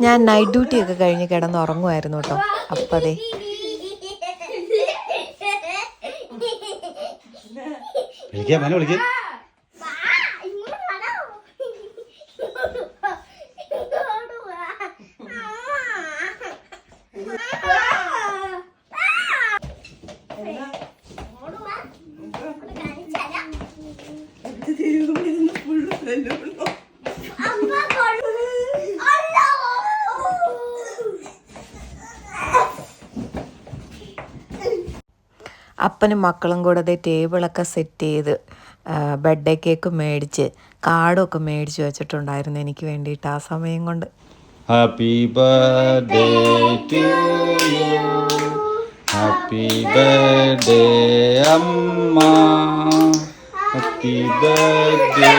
ഞാൻ night duty ഒക്കെ കഴിഞ്ഞ് കിടന്ന് ഉറങ്ങുമായിരുന്നു കേട്ടോ. അപ്പം അതെ അപ്പനും മക്കളും കൂടെ അതേ ടേബിളൊക്കെ സെറ്റ് ചെയ്ത് ബർത്ത്ഡേ കേക്ക് മേടിച്ച് കാർഡൊക്കെ മേടിച്ച് വെച്ചിട്ടുണ്ടായിരുന്നു എനിക്ക് വേണ്ടിയിട്ട് ആ സമയം കൊണ്ട്. Happy birthday to you, happy birthday അമ്മ, ഹാപ്പി ബർത്ത്ഡേ.